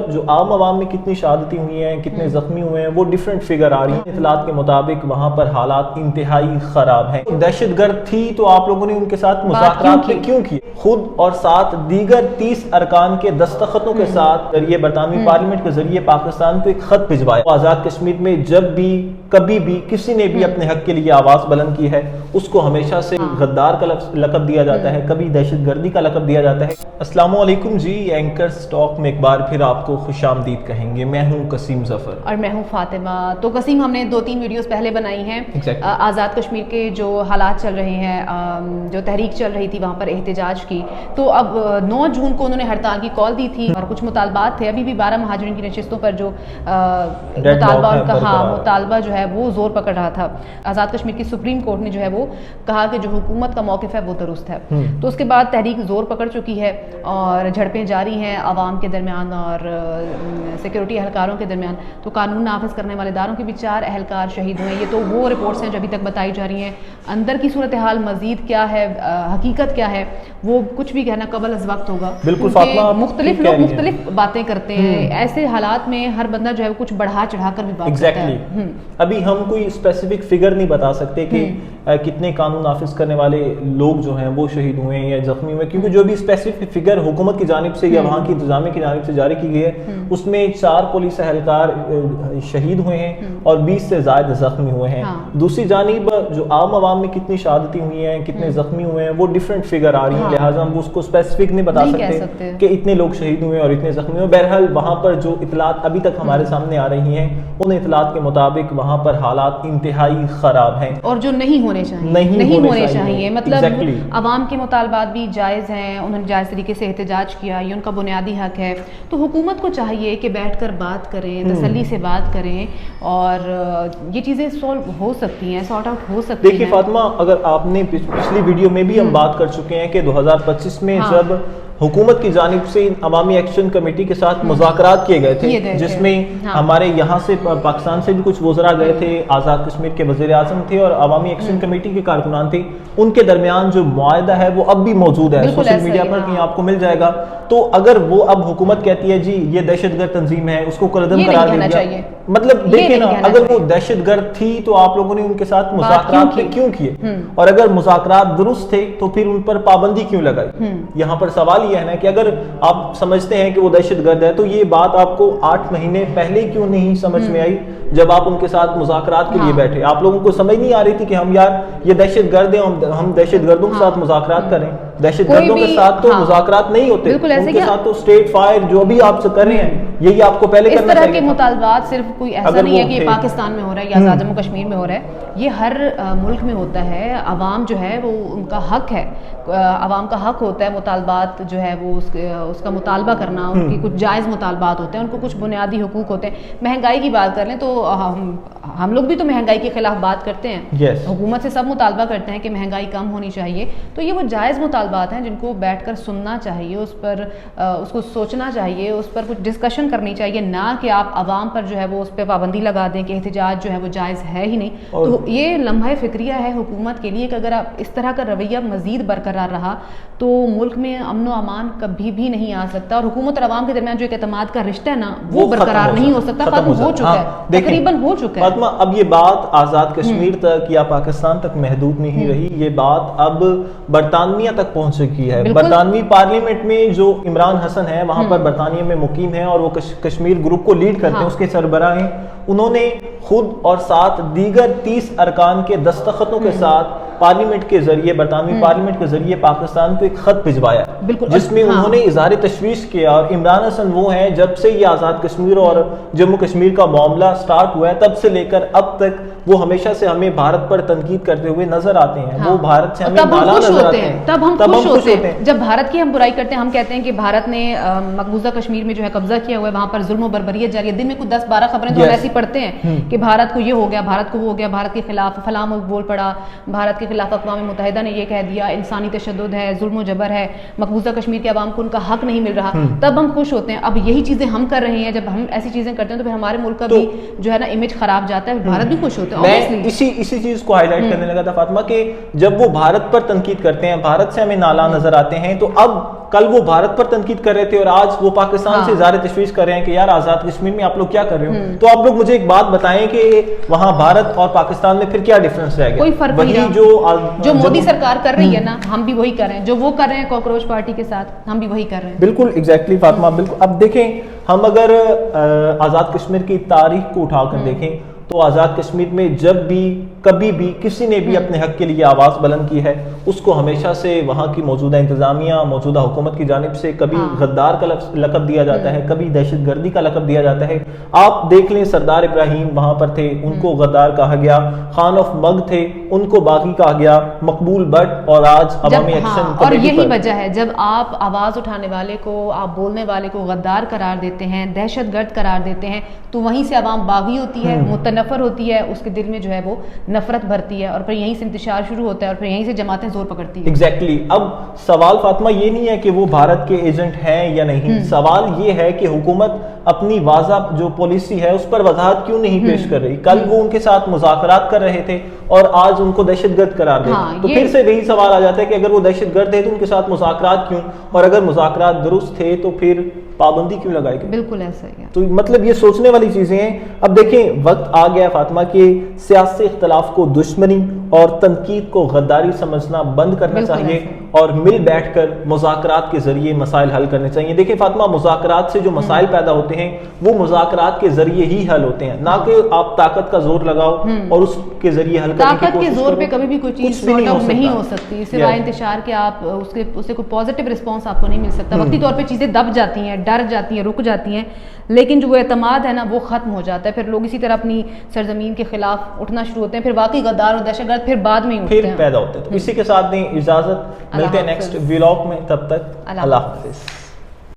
جو عام عوام میں کتنی شہادتیں ہوئی ہیں، کتنے زخمی ہوئے ہیں، وہ ڈیفرنٹ فگر آ رہی ہیں۔ اطلاعات کے مطابق وہاں پر حالات انتہائی خراب ہیں۔ دہشت گرد تھی تو آپ لوگوں نے ان کے ساتھ مذاکرات کیوں کیے؟ خود اور ساتھ دیگر 30 ارکان کے دستخطوں کے ساتھ ذریعے برطانوی پارلیمنٹ کے ذریعے پاکستان کو ایک خط بھجوایا۔ آزاد کشمیر میں جب بھی کبھی بھی کسی نے بھی اپنے حق کے لیے آواز بلند کی ہے، اس کو ہمیشہ سے غدار کا لقب دیا جاتا ہے، کبھی دہشت گردی کا لقب دیا جاتا ہے۔ السلام علیکم جی، اینکر سٹاک میں ایک بار پھر آپ کو خوش آمدید کہیں گے۔ میں ہوں قسیم ظفر اور میں ہوں فاطمہ۔ تو قسیم، ہم نے 2-3 ویڈیوز پہلے بنائی ہیں آزاد کشمیر کے جو حالات چل رہے ہیں، جو تحریک چل رہی تھی وہاں پر احتجاج کی، تو اب 9 جون کو انہوں نے ہڑتال کی کال دی تھی اور کچھ مطالبات تھے۔ ابھی بھی 12 مہاجرین کی نشستوں پر جو مطالبہ جو ہے وہ زور پکڑ رہا تھا۔ آزاد کشمیر کی سپریم کورٹ نے جو ہے وہ کہا کہ جو حکومت کا موقف ہے وہ درست ہے۔ تو اس کے بعد تحریک زور پکڑ چکی ہے اور جھڑپیں جاری ہیں عوام کے درمیان اور سیکورٹی اہلکاروں کے درمیان۔ تو قانون نافذ کرنے والے اداروں کے بھی 4 اہلکار شہید ہوئے۔ یہ تو وہ رپورٹس ہیں جو ابھی تک بتائی جا رہی ہیں۔ اندر کی صورتحال مزید کیا ہے، حقیقت کیا ہے، وہ کچھ بھی کہنا قبل از وقت ہوگا۔ بالکل فاطمہ، مختلف لوگ مختلف باتیں کرتے ہیں۔ ایسے حالات میں ہر بندہ جو ہے کچھ بڑھا چڑھا کر بھی بات کرتا ہے۔ ابھی ہم کوئی اسپیسیفک فگر نہیں بتا سکتے کہ کتنے قانون نافذ کرنے والے لوگ جو ہیں وہ شہید ہوئے ہیں یا زخمی ہوئے، کیونکہ جو بھی اسپیسیفک فگر حکومت کی جانب سے یا وہاں کی انتظامیہ کی جانب سے جاری کی گئی ہے، اس میں 4 پولیس اہلکار شہید ہوئے ہیں اور 20 سے زائد زخمی ہوئے ہیں۔ دوسری جانب جو عام عوام میں کتنی شہادتیں ہوئی ہیں، کتنے زخمی ہوئے ہیں، وہ ڈیفرنٹ فگر آ رہی ہیں، لہٰذا ہم اس کو اسپیسیفک نہیں بتا سکتے کہ اتنے لوگ شہید ہوئے اور اتنے زخمی ہوئے۔ بہرحال وہاں پر جو اطلاعات ابھی تک ہمارے سامنے آ رہی ہیں، ان اطلاعات کے مطابق وہاں پر حالات انتہائی خراب ہیں اور جو نہیں ہونے چاہیے۔ مطلب عوام کے مطالبات بھی جائز ہیں، انہوں نے جائز طریقے سے احتجاج کیا، یہ ان کا بنیادی حق ہے۔ تو حکومت کو چاہیے کہ بیٹھ کر بات کریں، تسلی سے بات کریں اور یہ چیزیں سالو ہو سکتی ہیں، سارٹ آؤٹ ہو سکتی ہیں۔ دیکھیے فاطمہ، اگر آپ نے پچھلی ویڈیو میں بھی ہم بات کر چکے ہیں کہ 2025 میں جب حکومت کی جانب سے عوامی ایکشن کمیٹی کے ساتھ مذاکرات کیے گئے تھے، جس میں ہمارے یہاں سے پاکستان سے بھی کچھ وزراء گئے تھے، آزاد کشمیر کے وزیر اعظم تھے اور عوامی ایکشن کمیٹی کے کارکنان تھے، ان کے درمیان جو معاہدہ ہے وہ اب بھی موجود ہے، سوشل میڈیا پر کہیں آپ کو مل جائے گا۔ تو اگر وہ اب حکومت کہتی ہے جی یہ دہشت گرد تنظیم ہے، اس کو قلعدم قرار دیا گیا، مطلب دیکھیں نا، اگر وہ دہشت گرد تھی تو آپ لوگوں نے ان کے ساتھ مذاکرات کیوں کیے، اور اگر مذاکرات درست تھے تو پھر ان پر پابندی کیوں لگائی؟ یہاں پر سوال یہ ہے نا کہ اگر آپ سمجھتے ہیں کہ وہ دہشت گرد ہے تو یہ بات آپ کو 8 مہینے پہلے کیوں نہیں سمجھ میں آئی جب آپ ان کے ساتھ مذاکرات کے لیے بیٹھے؟ آپ لوگوں کو سمجھ نہیں آ رہی تھی کہ ہم یار یہ دہشت گرد ہیں، ہم دہشت گردوں کے ساتھ مذاکرات کریں؟ دہشت گردوں کے ساتھ تو مذاکرات نہیں ہوتے، ان کے ساتھ تو اسٹیٹ فائر جو بھی آپ سے کر رہے ہیں یہی آپ کو پہلے کرنا چاہیے۔ اس طرح کے مطالبات صرف کوئی ایسا نہیں ہے کہ پاکستان میں ہو رہا ہے یا آزاد جموں کشمیر میں ہو رہا ہے، یہ ہر ملک میں ہوتا ہے۔ عوام جو ہے وہ ان کا حق ہے، عوام کا حق ہوتا ہے مطالبات جو ہے وہ اس کا مطالبہ کرنا، ان کی کچھ جائز مطالبات ہوتے ہیں، ان کو کچھ بنیادی حقوق ہوتے ہیں۔ مہنگائی کی بات کر لیں تو ہم لوگ بھی تو مہنگائی کے خلاف بات کرتے ہیں، حکومت سے سب مطالبہ کرتے ہیں کہ مہنگائی کم ہونی چاہیے۔ تو یہ وہ جائز مطالبات ہیں جن کو بیٹھ کر سننا چاہیے، اس کو سوچنا چاہیے، اس پر کچھ ڈسکشن کرنی چاہیے، نہ کہ آپ عوام پر جو ہے وہ اس پہ پابندی لگا دیں کہ احتجاج جو ہے وہ جائز ہے ہی نہیں۔ تو یہ لمحہ فکریہ ہے حکومت کے لیے کہ اگر آپ اس طرح کا رویہ مزید برقرار رہا تو ملک میں امن و امان کبھی بھی نہیں آ سکتا، اور حکومت اور عوام کے درمیان جو ایک اعتماد کا رشتہ ہے نا وہ برقرار نہیں ہو سکتا، ختم ہو چکا ہے، تقریباً ہو چکا ہے۔ اب یہ بات آزاد کشمیر تک یا پاکستان تک محدود نہیں رہی، یہ بات اب برطانیہ تک پہنچ چکی ہے۔ برطانوی پارلیمنٹ میں جو عمران حسن ہے وہاں پر برطانیہ میں مقیم ہے اور وہ کشمیر گروپ کو لیڈ کرتے ہیں، اس کے سربراہ ہیں، انہوں نے خود اور ساتھ دیگر 30 ارکان کے دستخطوں کے ساتھ پارلیمنٹ کے ذریعے، برطانوی پارلیمنٹ کے ذریعے پاکستان کو ایک خط بھجوایا جس میں انہوں نے اظہار تشویش کیا۔ اور عمران حسن وہ ہیں جب سے یہ آزاد کشمیر اور جموں کشمیر کا معاملہ سٹارٹ ہوا ہے تب سے لے کر اب تک وہ ہمیشہ سے ہمیں بھارت پر تنقید کرتے ہوئے نظر آتے ہیں، وہ بھارت سے ہمیں ناراض نظر آتے ہیں، تب ہم خوش ہوتے ہیں جب بھارت کی ہم برائی کرتے ہیں۔ ہم کہتے ہیں کہ بھارت نے مقبوضہ کشمیر میں جو ہے قبضہ کیا ہوا ہے، وہاں پر ظلم و بربریت جاری ہے، دن میں کچھ 10-12 خبریں تو ہم ایسی پڑھتے ہیں کہ بھارت کو یہ ہو گیا، بھارت کو وہ ہو گیا، بھارت کے خلاف فلاں ملک بول پڑا، بھارت کے خلاف اقوام متحدہ نے یہ کہہ دیا، انسانی تشدد ہے، ظلم و جبر ہے، مقبوضہ کشمیر کے عوام کو ان کا حق نہیں مل رہا، تب ہم خوش ہوتے ہیں۔ اب یہی چیزیں ہم کر رہے ہیں، جب ہم ایسی چیزیں کرتے ہیں تو پھر ہمارے ملک کا بھی جو ہے نا امیج خراب جاتا ہے، بھارت بھی خوش ہوتا ہے۔ میں اسی چیز کو ہائی لائٹ کرنے لگا تھا فاطمہ کہ جب وہ بھارت پر تنقید کرتے ہیں، بھارت سے ہمیں نالا نظر آتے ہیں، تو اب کل وہ بھارت پر تنقید کر رہے تھے اور آج وہ پاکستان سے اظہار تشویش کر رہے ہیں کہ یار آزاد کشمیر میں آپ لوگ کیا کر رہے ہو. تو آپ لوگ مجھے ایک بات بتائیں کہ وہاں بھارت اور پاکستان میں پھر کیا ڈیفرنس رہ گیا؟ کوئی فرق نہیں. جو مودی سرکار کر رہی ہے نا ہم بھی وہی کر رہے ہیں, جو وہ کر رہے ہیں کاکروچ پارٹی کے ساتھ ہم بھی وہی کر رہے ہیں. بالکل ایگزیکٹلی فاطمہ, بالکل. اب دیکھیں ہم اگر آزاد کشمیر کی تاریخ کو اٹھا کر دیکھیں تو آزاد کشمیر میں جب بھی کبھی بھی کسی نے بھی اپنے حق کے لیے آواز بلند کی ہے اس کو ہمیشہ سے وہاں کی موجودہ انتظامیہ, موجودہ حکومت کی جانب سے کبھی غدار کا لقب دیا جاتا ہے, کبھی دہشت گردی کا لقب دیا جاتا ہے. آپ دیکھ لیں سردار ابراہیم وہاں پر تھے, ان کو غدار کہا گیا. خان آف مگ تھے, ان کو باغی کہا گیا. مقبول بٹ اور آج عوامی ایکشن اور یہی وجہ ہے جب آپ آواز اٹھانے والے کو, آپ بولنے والے کو غدار قرار دیتے ہیں, دہشت گرد قرار دیتے ہیں, تو وہیں سے عوام باغی ہوتی ہے, متنفر ہوتی ہے, اس کے دل میں جو ہے وہ نفرت بھرتی ہے اور پھر یہیں سے انتشار شروع ہوتا ہے اور پھر یہیں سے جماعتیں زور پکڑتی ہیں. ایگزیکٹلی. اب سوال فاطمہ یہ نہیں ہے کہ وہ بھارت کے ایجنٹ ہیں یا نہیں, سوال یہ ہے کہ حکومت اپنی واضح جو پالیسی ہے اس پر وضاحت کیوں نہیں پیش کر رہی. کل وہ ان کے ساتھ مذاکرات کر رہے تھے اور آج ان کو دہشت گرد قرار دے. تو پھر سے وہی سوال آ جاتا ہے کہ اگر وہ دہشت گرد ہے تو ان کے ساتھ مذاکرات کیوں, اور اگر مذاکرات درست تھے تو پھر پابندی کیوں لگائی گئی؟ بالکل ایسا ہی ہے. تو مطلب یہ سوچنے والی چیزیں ہیں. اب دیکھیں وقت آ گیا فاطمہ کہ سیاسی اختلاف کو دشمنی اور تنقید کو غداری سمجھنا بند کرنا چاہیے اور مل بیٹھ کر مذاکرات کے ذریعے مسائل حل کرنے چاہیے. دیکھیں فاطمہ, مذاکرات سے جو مسائل پیدا ہوتے ہیں وہ مذاکرات کے ذریعے ہی حل ہوتے ہیں, نہ کہ آپ طاقت کا زور لگاؤ اور اس کے ذریعے حل کرنے کی کوشش کرو. طاقت کے زور پہ کبھی بھی کوئی چیز نہیں ہو سکتی سوائے انتشار کے. آپ اس سے کوئی پازیٹیو رسپانس آپ کو نہیں مل سکتا. وقتی طور پہ چیزیں دب جاتی ہیں, ڈر جاتی ہیں, رک جاتی ہیں, لیکن جو وہ اعتماد ہے نا وہ ختم ہو جاتا ہے. پھر لوگ اسی طرح اپنی سرزمین کے خلاف اٹھنا شروع ہوتے ہیں, پھر واقعی غدار اور دہشت گرد پھر بعد میں پھر پیدا ہوتے ہیں. اسی کے ساتھ اجازت, ملتے ہیں نیکسٹ ولاگ میں, تب تک اللہ حافظ.